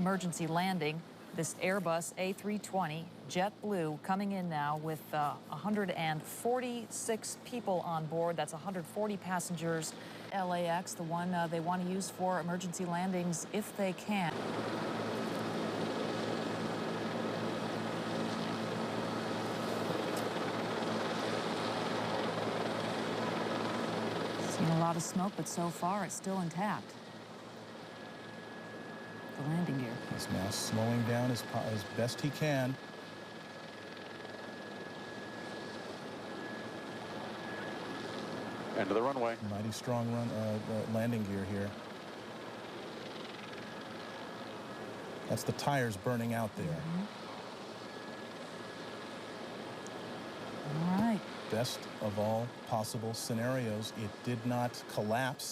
emergency landing. This Airbus A320 JetBlue coming in now with 146 people on board. That's 140 passengers. LAX, the one they want to use for emergency landings if they can. Seen a lot of smoke, but so far it's still intact. The landing gear. He's now slowing down as best he can. End of the runway. Mighty strong landing gear here. That's the tires burning out there. All right. Best of all possible scenarios, it did not collapse.